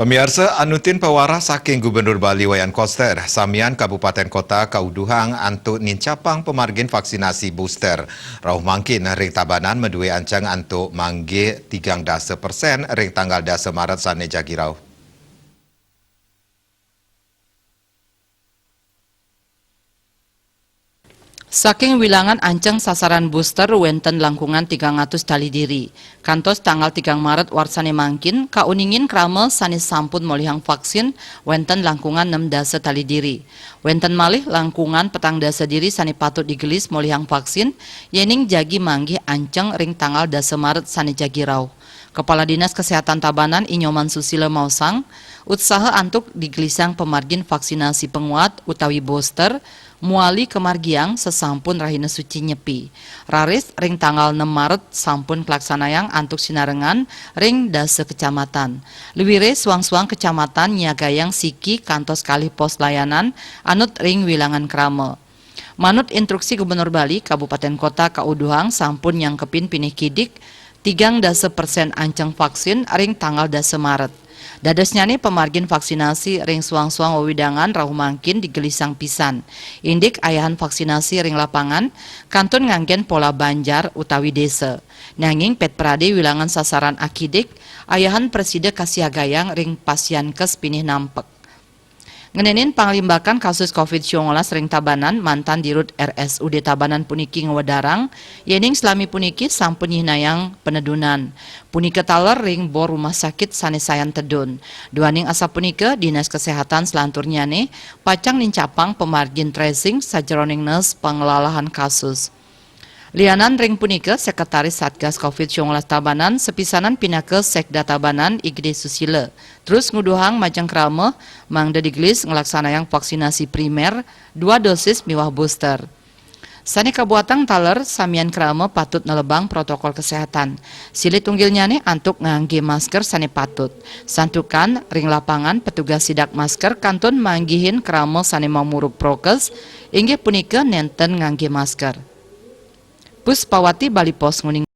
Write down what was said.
Pemirsa, anutin pewara saking Gubernur Bali Wayan Koster, Samian Kabupaten Kota Kauduhang antuk nincapang pemargin vaksinasi booster. Rauh mangkin ring tabanan medue ancang antuk mangge 3% ring tanggal 10 Maret sane jagirau. Saking wilangan ancang sasaran booster wenten langkungan 300 tali diri. Kantos tanggal 3 Maret warsane mangkin, kauningin krama sanis sampun molihang vaksin wenten langkungan 6 dasa tali diri. Wenten malih langkungan petang dasa diri sani patut digelis molihang vaksin, yening jagi manggih ancang ring tanggal 10 Maret sani jagirau. Kepala Dinas Kesehatan Tabanan Inyoman Susila Mausang, usaha antuk digelisang pemargin vaksinasi penguat utawi booster, muali kemargiang sesampun rahina suci nyepi. Raris ring tanggal 6 Maret sampun kelaksanayang antuk sinarengan ring dasa kecamatan. Lewire suang-suang kecamatan nyagayang siki kantos kalih pos layanan anut ring wilangan krama. Manut instruksi Gubernur Bali, Kabupaten Kota Kauduhang sampun nyangkepin pinih kidik 3% ancang vaksin ring tanggal 10 Maret. Dadasnya nih pemargin vaksinasi ring suang-suang wewidangan rahu mangkin digelisang pisan. Indik ayahan vaksinasi ring lapangan kantun nganggen pola banjar utawi desa. Nanging pet prade wilangan sasaran akidik ayahan preside kasiagayang ring pasien kes pinih nampek. Ngenenin panglimbakan kasus COVID-19 ring Tabanan mantan dirut RSUD Tabanan puniki ngewedarang yening selami puniki sampun hinayang penedunan. Punike taler ring bor rumah sakit sanesayan tedun. Duaning asa punike Dinas Kesehatan selanturnya nih pacang nincapang pemargin tracing sajeroning nes pengelalahan kasus. Lianan ring punika Sekretaris Satgas COVID-19 Tabanan sepisanan pinake Sekda Tabanan Igede Susila. Terus nguduhang majang krama mangda digelis ngelaksanayang vaksinasi primer 2 dosis miwah booster. Sani kabuatang taler samian krama patut nelebang protokol kesehatan. Silit tunggilnya nih antuk ngangge masker sani patut. Santukan ring lapangan petugas sidak masker kantun manggihin krama sani mamuruk prokes inggih punika nenten ngangge masker. Puspawati Bali Pos nguning